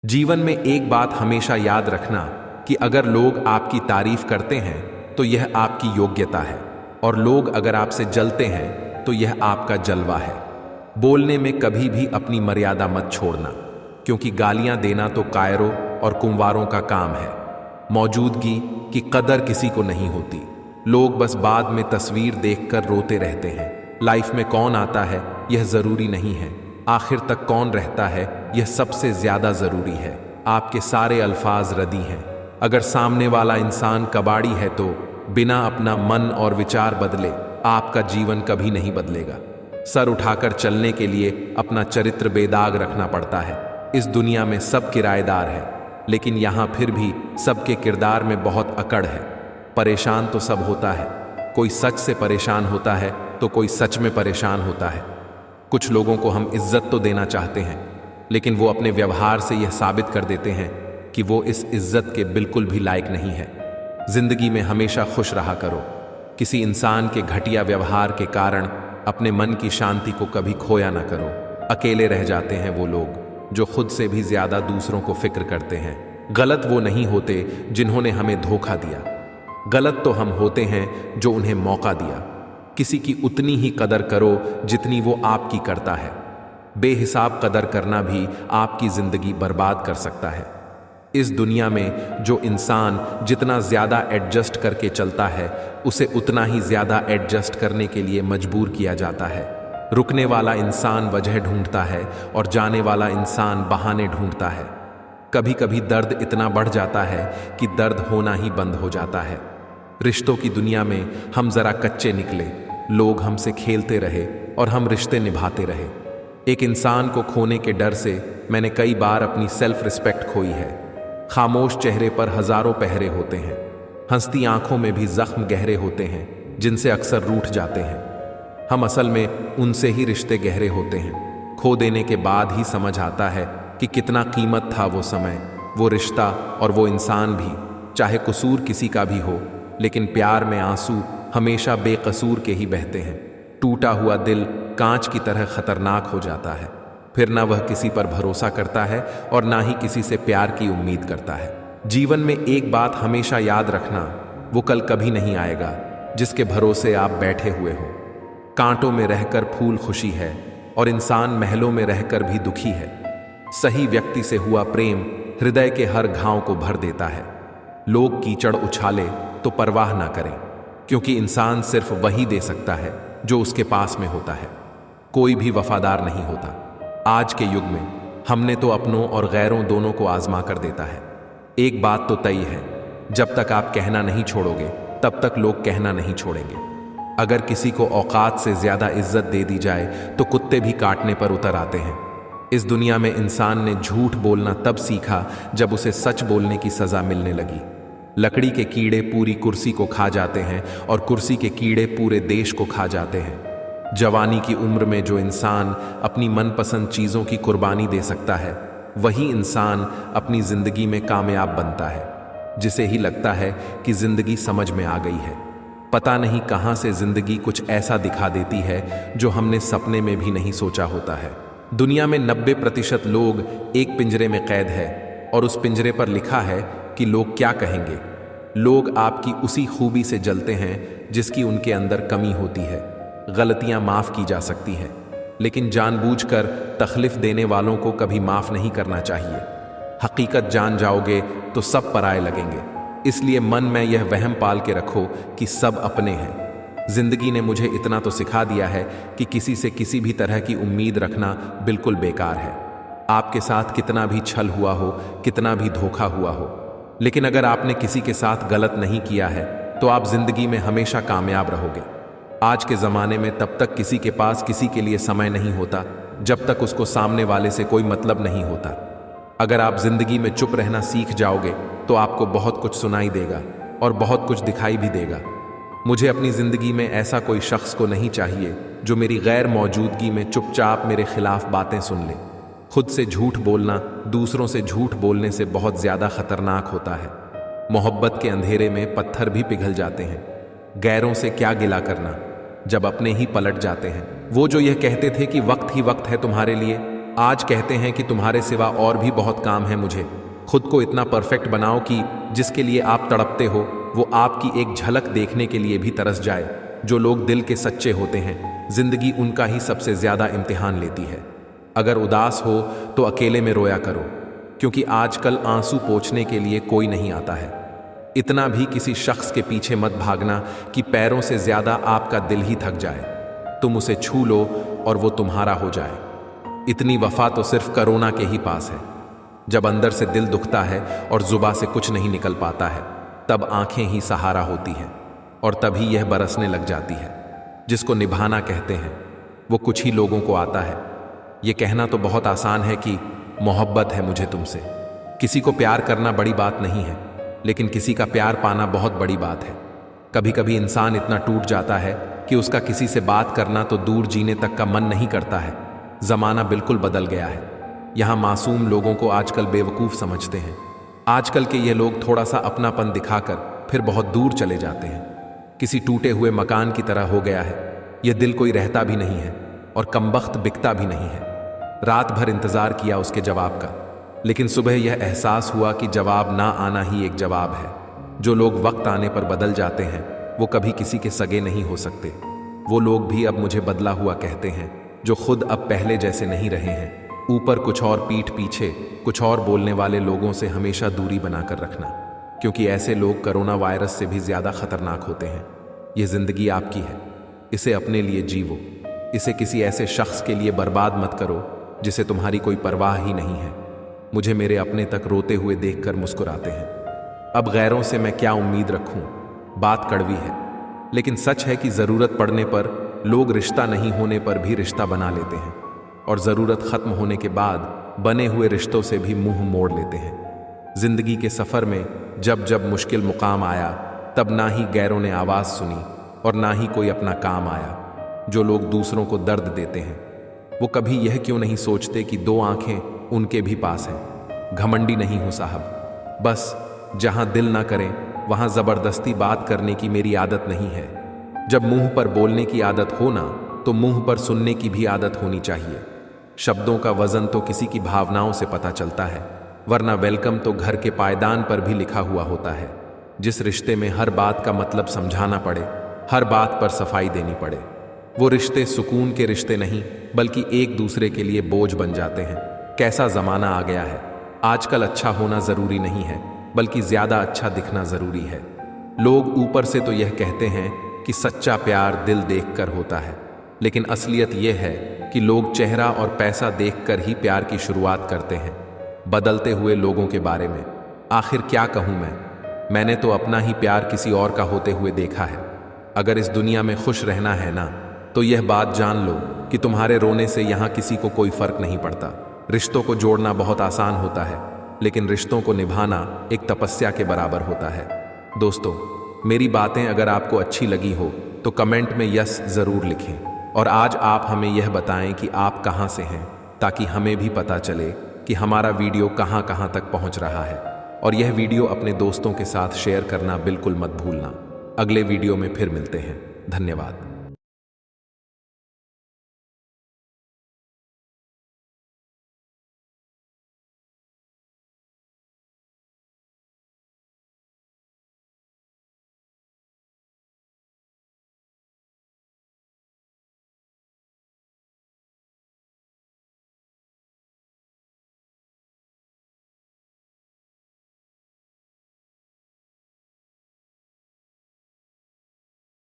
जीवन में एक बात हमेशा याद रखना कि अगर लोग आपकी तारीफ करते हैं तो यह आपकी योग्यता है, और लोग अगर आपसे जलते हैं तो यह आपका जलवा है। बोलने में कभी भी अपनी मर्यादा मत छोड़ना, क्योंकि गालियां देना तो कायरों और कुंवारों का काम है। मौजूदगी की कदर किसी को नहीं होती। लोग बस बाद में तस्वीर देखकर रोते रहते हैं। लाइफ में कौन आता है यह जरूरी नहीं है, आखिर तक कौन रहता है यह सबसे ज्यादा जरूरी है। आपके सारे अल्फाज रदी हैं। अगर सामने वाला इंसान कबाड़ी है तो बिना अपना मन और विचार बदले आपका जीवन कभी नहीं बदलेगा। सर उठाकर चलने के लिए अपना चरित्र बेदाग रखना पड़ता है। इस दुनिया में सब किराएदार है, लेकिन यहां फिर भी सबके किरदार में बहुत अकड़ है। परेशान तो सब होता है, कोई सच से परेशान होता है तो कोई सच में परेशान होता है। कुछ लोगों को हम इज्जत तो देना चाहते हैं, लेकिन वो अपने व्यवहार से यह साबित कर देते हैं कि वो इस इज्जत के बिल्कुल भी लायक नहीं है। जिंदगी में हमेशा खुश रहा करो। किसी इंसान के घटिया व्यवहार के कारण अपने मन की शांति को कभी खोया ना करो। अकेले रह जाते हैं वो लोग जो खुद से भी ज्यादा दूसरों को फिक्र करते हैं। गलत वो नहीं होते जिन्होंने हमें धोखा दिया, गलत तो हम होते हैं जो उन्हें मौका दिया। किसी की उतनी ही कदर करो जितनी वो आपकी करता है। बेहिसाब कदर करना भी आपकी जिंदगी बर्बाद कर सकता है। इस दुनिया में जो इंसान जितना ज्यादा एडजस्ट करके चलता है, उसे उतना ही ज्यादा एडजस्ट करने के लिए मजबूर किया जाता है। रुकने वाला इंसान वजह ढूंढता है और जाने वाला इंसान बहाने ढूंढता है। कभी कभी दर्द इतना बढ़ जाता है कि दर्द होना ही बंद हो जाता है। रिश्तों की दुनिया में हम जरा कच्चे निकले, लोग हमसे खेलते रहे और हम रिश्ते निभाते रहे। एक इंसान को खोने के डर से मैंने कई बार अपनी सेल्फ रिस्पेक्ट खोई है। खामोश चेहरे पर हजारों पहरे होते हैं, हंसती आंखों में भी जख्म गहरे होते हैं जिनसे अक्सर रूठ जाते हैं। हम असल में उनसे ही रिश्ते गहरे होते हैं। खो देने के बाद ही समझ आता है कि कितना कीमत था वो समय, वो रिश्ता और वो इंसान भी। चाहे कसूर किसी का भी हो, लेकिन प्यार में आंसू हमेशा बेकसूर के ही बहते हैं। टूटा हुआ दिल कांच की तरह खतरनाक हो जाता है। फिर ना वह किसी पर भरोसा करता है और ना ही किसी से प्यार की उम्मीद करता है। जीवन में एक बात हमेशा याद रखना, वो कल कभी नहीं आएगा जिसके भरोसे आप बैठे हुए हो। कांटों में रहकर फूल खुशी है और इंसान महलों में रहकर भी दुखी है। सही व्यक्ति से हुआ प्रेम हृदय के हर घाव को भर देता है। लोग कीचड़ उछाले तो परवाह ना करें, क्योंकि इंसान सिर्फ वही दे सकता है जो उसके पास में होता है। कोई भी वफादार नहीं होता। आज के युग में हमने तो अपनों और गैरों दोनों को आजमा कर देता है। एक बात तो तय है, जब तक आप कहना नहीं छोड़ोगे तब तक लोग कहना नहीं छोड़ेंगे। अगर किसी को औकात से ज्यादा इज्जत दे दी जाए तो कुत्ते भी काटने पर उतर आते हैं। इस दुनिया में इंसान ने झूठ बोलना तब सीखा जब उसे सच बोलने की सजा मिलने लगी। लकड़ी के कीड़े पूरी कुर्सी को खा जाते हैं और कुर्सी के कीड़े पूरे देश को खा जाते हैं। जवानी की उम्र में जो इंसान अपनी मनपसंद चीजों की कुर्बानी दे सकता है, वही इंसान अपनी जिंदगी में कामयाब बनता है। जिसे ही लगता है कि जिंदगी समझ में आ गई है, पता नहीं कहां से जिंदगी कुछ ऐसा दिखा देती है जो हमने सपने में भी नहीं सोचा होता है। दुनिया में 90% लोग एक पिंजरे में कैद है और उस पिंजरे पर लिखा है कि लोग क्या कहेंगे। लोग आपकी उसी खूबी से जलते हैं जिसकी उनके अंदर कमी होती है। गलतियां माफ की जा सकती हैं, लेकिन जानबूझकर तकलीफ देने वालों को कभी माफ नहीं करना चाहिए। हकीकत जान जाओगे तो सब पराये लगेंगे। इसलिए मन में यह वहम पाल के रखो कि सब अपने हैं। जिंदगी ने मुझे इतना तो सिखा दिया है कि किसी से किसी भी तरह की उम्मीद रखना बिल्कुल बेकार है। आपके साथ कितना भी छल हुआ हो, कितना भी धोखा हुआ हो, लेकिन अगर आपने किसी के साथ गलत नहीं किया है तो आप जिंदगी में हमेशा कामयाब रहोगे। आज के ज़माने में तब तक किसी के पास किसी के लिए समय नहीं होता जब तक उसको सामने वाले से कोई मतलब नहीं होता। अगर आप जिंदगी में चुप रहना सीख जाओगे तो आपको बहुत कुछ सुनाई देगा और बहुत कुछ दिखाई भी देगा। मुझे अपनी जिंदगी में ऐसा कोई शख्स को नहीं चाहिए जो मेरी गैर मौजूदगी में चुपचाप मेरे खिलाफ बातें सुन ले। खुद से झूठ बोलना दूसरों से झूठ बोलने से बहुत ज्यादा खतरनाक होता है। मोहब्बत के अंधेरे में पत्थर भी पिघल जाते हैं। गैरों से क्या गिला करना जब अपने ही पलट जाते हैं। वो जो यह कहते थे कि वक्त ही वक्त है तुम्हारे लिए, आज कहते हैं कि तुम्हारे सिवा और भी बहुत काम है, मुझे खुद को इतना परफेक्ट बनाओ कि जिसके लिए आप तड़पते हो वो आपकी एक झलक देखने के लिए भी तरस जाए। जो लोग दिल के सच्चे होते हैं, जिंदगी उनका ही सबसे ज्यादा इम्तिहान लेती है। अगर उदास हो तो अकेले में रोया करो, क्योंकि आजकल आंसू पोंछने के लिए कोई नहीं आता है। इतना भी किसी शख्स के पीछे मत भागना कि पैरों से ज्यादा आपका दिल ही थक जाए। तुम उसे छू लो और वो तुम्हारा हो जाए। इतनी वफा तो सिर्फ कोरोना के ही पास है। जब अंदर से दिल दुखता है और जुबां से कुछ नहीं निकल पाता है, तब आंखें ही सहारा होती हैं और तभी यह बरसने लग जाती है। जिसको निभाना कहते हैं वो कुछ ही लोगों को आता है। ये कहना तो बहुत आसान है कि मोहब्बत है मुझे तुमसे। किसी को प्यार करना बड़ी बात नहीं है, लेकिन किसी का प्यार पाना बहुत बड़ी बात है। कभी कभी इंसान इतना टूट जाता है कि उसका किसी से बात करना तो दूर जीने तक का मन नहीं करता है। जमाना बिल्कुल बदल गया है। यहाँ मासूम लोगों को आजकल बेवकूफ़ समझते हैं। आजकल के ये लोग थोड़ा सा अपनापन दिखाकर फिर बहुत दूर चले जाते हैं। किसी टूटे हुए मकान की तरह हो गया है। यह दिल कोई रहता भी नहीं है और कमबख्त बिकता भी नहीं है। रात भर इंतजार किया उसके जवाब का, लेकिन सुबह यह एहसास हुआ कि जवाब ना आना ही एक जवाब है। जो लोग वक्त आने पर बदल जाते हैं वो कभी किसी के सगे नहीं हो सकते। वो लोग भी अब मुझे बदला हुआ कहते हैं, जो खुद अब पहले जैसे नहीं रहे हैं। ऊपर कुछ और पीठ पीछे कुछ और बोलने वाले लोगों से हमेशा दूरी बनाकर रखना, क्योंकि ऐसे लोग कोरोना वायरस से भी ज्यादा खतरनाक होते हैं। यह जिंदगी आपकी है, इसे अपने लिए जीवो। इसे किसी ऐसे शख्स के लिए बर्बाद मत करो जिसे तुम्हारी कोई परवाह ही नहीं है। मुझे मेरे अपने तक रोते हुए देखकर मुस्कुराते हैं। अब गैरों से मैं क्या उम्मीद रखूं? बात कड़वी है, लेकिन सच है कि जरूरत पड़ने पर लोग रिश्ता नहीं होने पर भी रिश्ता बना लेते हैं, और जरूरत खत्म होने के बाद बने हुए रिश्तों से भी मुंह मोड़ लेते हैं। जिंदगी के सफर में जब जब मुश्किल मुकाम आया, तब ना ही गैरों ने आवाज सुनी और ना ही कोई अपना काम आया। जो लोग दूसरों को दर्द देते हैं वो कभी यह क्यों नहीं सोचते कि दो आंखें उनके भी पास हैं। घमंडी नहीं हूं साहब, बस जहां दिल ना करें वहां जबरदस्ती बात करने की मेरी आदत नहीं है। जब मुंह पर बोलने की आदत हो ना, तो मुंह पर सुनने की भी आदत होनी चाहिए। शब्दों का वजन तो किसी की भावनाओं से पता चलता है, वरना वेलकम तो घर के पायदान पर भी लिखा हुआ होता है। जिस रिश्ते में हर बात का मतलब समझाना पड़े, हर बात पर सफाई देनी पड़े, वो रिश्ते सुकून के रिश्ते नहीं बल्कि एक दूसरे के लिए बोझ बन जाते हैं। कैसा जमाना आ गया है। आजकल अच्छा होना जरूरी नहीं है, बल्कि ज्यादा अच्छा दिखना जरूरी है। लोग ऊपर से तो यह कहते हैं कि सच्चा प्यार दिल देखकर होता है, लेकिन असलियत यह है कि लोग चेहरा और पैसा देखकर ही प्यार की शुरुआत करते हैं। बदलते हुए लोगों के बारे में आखिर क्या कहूं मैंने तो अपना ही प्यार किसी और का होते हुए देखा है। अगर इस दुनिया में खुश रहना है ना, तो यह बात जान लो कि तुम्हारे रोने से यहां किसी को कोई फर्क नहीं पड़ता। रिश्तों को जोड़ना बहुत आसान होता है, लेकिन रिश्तों को निभाना एक तपस्या के बराबर होता है। दोस्तों, मेरी बातें अगर आपको अच्छी लगी हो तो कमेंट में यस जरूर लिखें, और आज आप हमें यह बताएं कि आप कहां से हैं, ताकि हमें भी पता चले कि हमारा वीडियो कहां कहां तक पहुंच रहा है। और यह वीडियो अपने दोस्तों के साथ शेयर करना बिल्कुल मत भूलना। अगले वीडियो में फिर मिलते हैं। धन्यवाद।